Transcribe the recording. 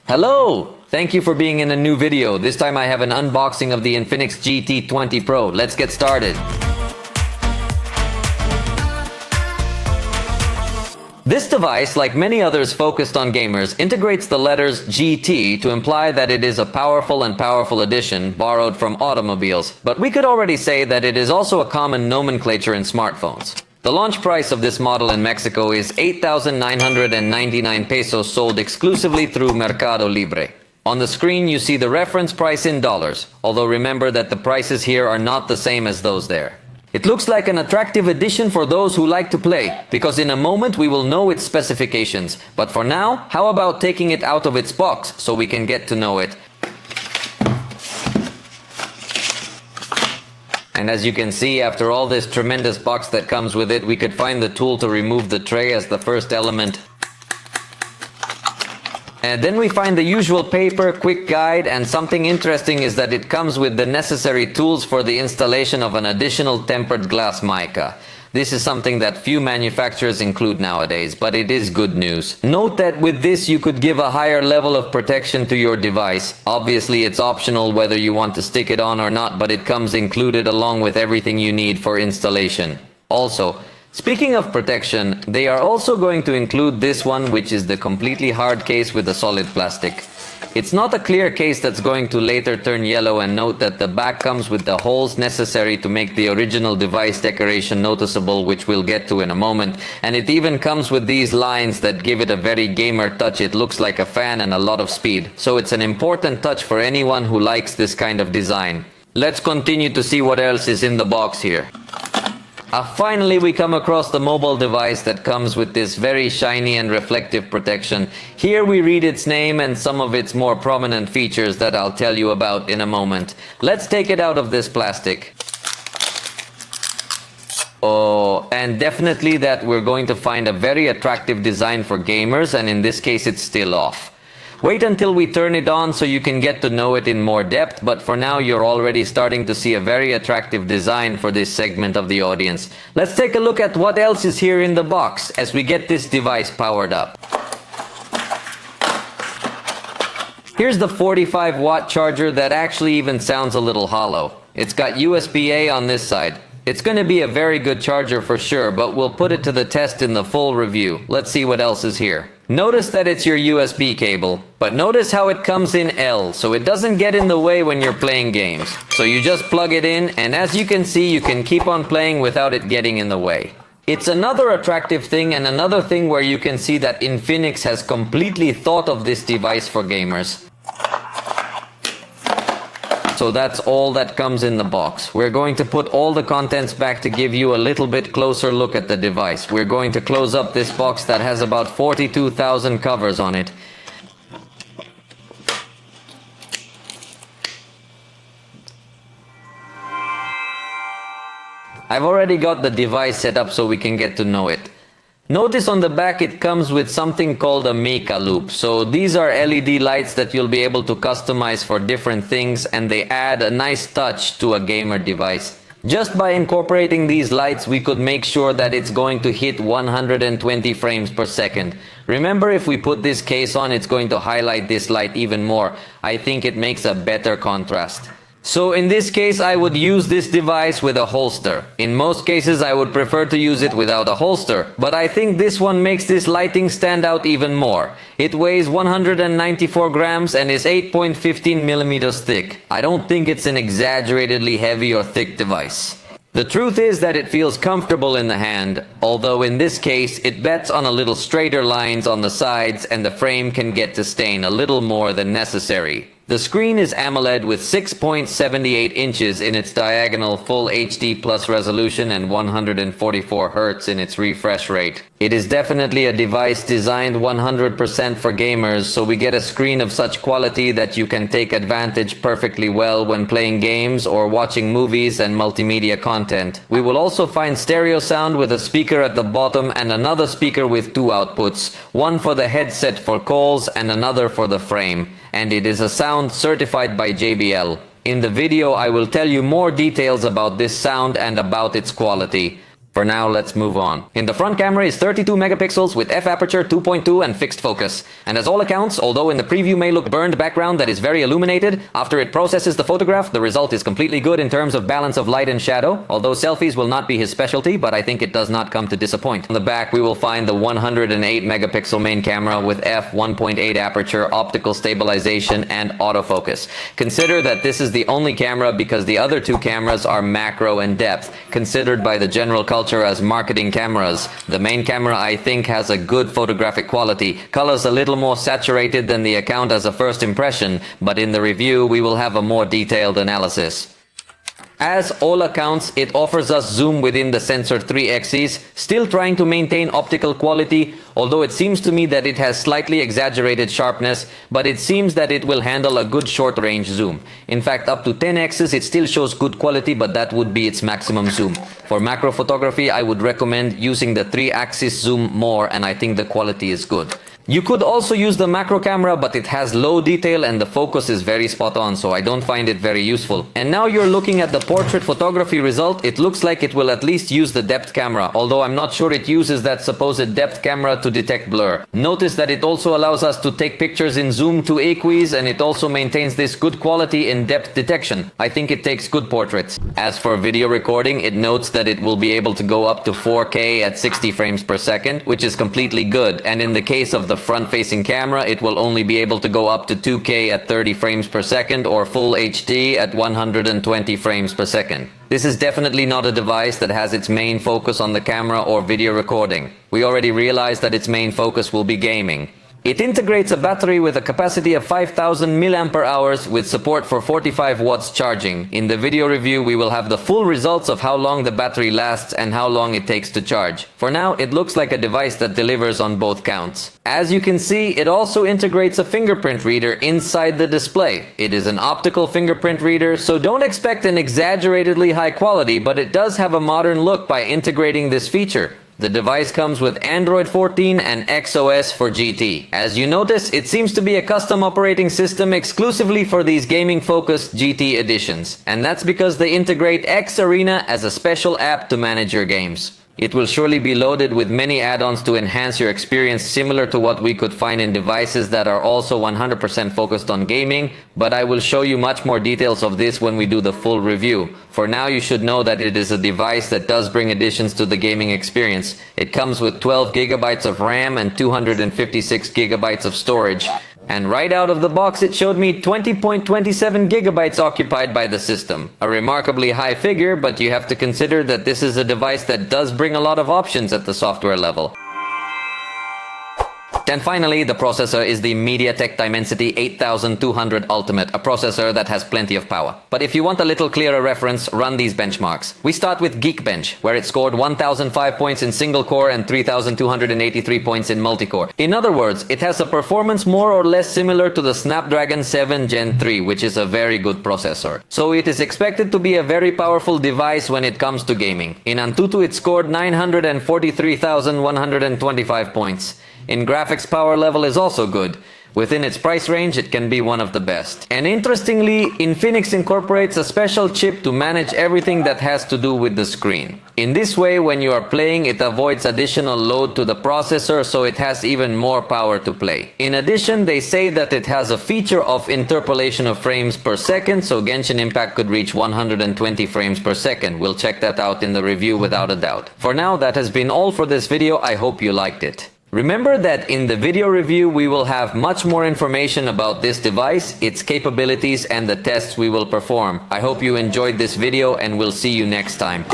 Hello! Thank you for being in a new video. This time I have an unboxing of the Infinix GT 20 Pro. Let's get started. This device, like many others focused on gamers, integrates the letters GT to imply that it is a powerful edition borrowed from automobiles. But we could already say that it is also a common nomenclature in smartphones. The launch price of this model in Mexico is 8,999 pesos, sold exclusively through Mercado Libre. On the screen you see the reference price in dollars, although remember that the prices here are not the same as those there. It looks like an attractive addition for those who like to play, because in a moment we will know its specifications. But for now, how about taking it out of its box so we can get to know it? And as you can see, after all this tremendous box that comes with it, we could find the tool to remove the tray as the first element. And then we find the usual paper, quick guide, and something interesting is that it comes with the necessary tools for the installation of an additional tempered glass mica. This is something that few manufacturers include nowadays, but it is good news. Note that with this you could give a higher level of protection to your device. Obviously it's optional whether you want to stick it on or not, but it comes included along with everything you need for installation. Also, speaking of protection, they are also going to include this one, which is the completely hard case with a solid plastic. It's not a clear case that's going to later turn yellow, and note that the back comes with the holes necessary to make the original device decoration noticeable, which we'll get to in a moment. And it even comes with these lines that give it a very gamer touch. It looks like a fan and a lot of speed. So it's an important touch for anyone who likes this kind of design. Let's continue to see what else is in the box here. Finally, we come across the mobile device that comes with this very shiny and reflective protection. Here we read its name and some of its more prominent features that I'll tell you about in a moment. Let's take it out of this plastic. Oh, and definitely that we're going to find a very attractive design for gamers, and in this case it's still off. Wait until we turn it on so you can get to know it in more depth, but for now you're already starting to see a very attractive design for this segment of the audience. Let's take a look at what else is here in the box as we get this device powered up. Here's the 45-watt charger that actually even sounds a little hollow. It's got USB-A on this side. It's going to be a very good charger for sure, but we'll put it to the test in the full review. Let's see what else is here. Notice that it's your USB cable, but notice how it comes in L, so it doesn't get in the way when you're playing games. So you just plug it in, and as you can see, you can keep on playing without it getting in the way. It's another attractive thing, and another thing where you can see that Infinix has completely thought of this device for gamers. So that's all that comes in the box. We're going to put all the contents back to give you a little bit closer look at the device. We're going to close up this box that has about 42,000 covers on it. I've already got the device set up so we can get to know it. Notice on the back it comes with something called a mica loop. So these are LED lights that you'll be able to customize for different things, and they add a nice touch to a gamer device. Just by incorporating these lights, we could make sure that it's going to hit 120 frames per second. Remember, if we put this case on, it's going to highlight this light even more. I think it makes a better contrast. So in this case, I would use this device with a holster. In most cases, I would prefer to use it without a holster, but I think this one makes this lighting stand out even more. It weighs 194 grams and is 8.15 millimeters thick. I don't think it's an exaggeratedly heavy or thick device. The truth is that it feels comfortable in the hand, although in this case, it bets on a little straighter lines on the sides, and the frame can get to stain a little more than necessary. The screen is AMOLED with 6.78 inches in its diagonal Full HD Plus resolution and 144 Hz in its refresh rate. It is definitely a device designed 100% for gamers, so we get a screen of such quality that you can take advantage perfectly well when playing games or watching movies and multimedia content. We will also find stereo sound with a speaker at the bottom and another speaker with two outputs, one for the headset for calls and another for the frame. And it is a sound certified by JBL. In the video I will tell you more details about this sound and about its quality. For now, let's move on. In the front camera is 32 megapixels with f-aperture 2.2 and fixed focus. And as all accounts, although in the preview may look burned background that is very illuminated, after it processes the photograph, the result is completely good in terms of balance of light and shadow, although selfies will not be his specialty, but I think it does not come to disappoint. On the back, we will find the 108 megapixel main camera with f1.8 aperture, optical stabilization, and autofocus. Consider that this is the only camera because the other two cameras are macro and depth, considered by the general culture as marketing cameras. The main camera, I think, has a good photographic quality. Colors a little more saturated than the account as a first impression, but in the review we will have a more detailed analysis. As all accounts, it offers us zoom within the sensor 3 axes, still trying to maintain optical quality, although it seems to me that it has slightly exaggerated sharpness, but it seems that it will handle a good short-range zoom. In fact, up to 10x it still shows good quality, but that would be its maximum zoom. For macro photography, I would recommend using the 3-axis zoom more, and I think the quality is good. You could also use the macro camera, but it has low detail and the focus is very spot on, so I don't find it very useful. And now you're looking at the portrait photography result. It looks like it will at least use the depth camera, although I'm not sure it uses that supposed depth camera to detect blur. Notice that it also allows us to take pictures in zoom to aqueous, and it also maintains this good quality in depth detection. I think it takes good portraits. As for video recording, it notes that it will be able to go up to 4K at 60 frames per second, which is completely good. And in the case of the front-facing camera, it will only be able to go up to 2K at 30 frames per second or full HD at 120 frames per second. This is definitely not a device that has its main focus on the camera or video recording. We already realized that its main focus will be gaming. It integrates a battery with a capacity of 5000 mAh with support for 45 watts charging. In the video review, we will have the full results of how long the battery lasts and how long it takes to charge. For now, it looks like a device that delivers on both counts. As you can see, it also integrates a fingerprint reader inside the display. It is an optical fingerprint reader, so don't expect an exaggeratedly high quality, but it does have a modern look by integrating this feature. The device comes with Android 14 and XOS for GT. As you notice, it seems to be a custom operating system exclusively for these gaming-focused GT editions. And that's because they integrate X Arena as a special app to manage your games. It will surely be loaded with many add-ons to enhance your experience, similar to what we could find in devices that are also 100% focused on gaming, but I will show you much more details of this when we do the full review. For now, you should know that it is a device that does bring additions to the gaming experience. It comes with 12 gigabytes of RAM and 256 gigabytes of storage. And right out of the box, it showed me 20.27 gigabytes occupied by the system. A remarkably high figure, but you have to consider that this is a device that does bring a lot of options at the software level. And finally, the processor is the MediaTek Dimensity 8200 Ultimate, a processor that has plenty of power. But if you want a little clearer reference, run these benchmarks. We start with Geekbench, where it scored 1005 points in single core and 3283 points in multi-core. In other words, it has a performance more or less similar to the Snapdragon 7 Gen 3, which is a very good processor. So it is expected to be a very powerful device when it comes to gaming. In Antutu, it scored 943,125 points. In graphics, power level is also good. Within its price range, it can be one of the best. And interestingly, Infinix incorporates a special chip to manage everything that has to do with the screen. In this way, when you are playing, it avoids additional load to the processor, so it has even more power to play. In addition, they say that it has a feature of interpolation of frames per second, so Genshin Impact could reach 120 frames per second. We'll check that out in the review without a doubt. For now, that has been all for this video. I hope you liked it. Remember that in the video review we will have much more information about this device, its capabilities, and the tests we will perform. I hope you enjoyed this video, and we'll see you next time.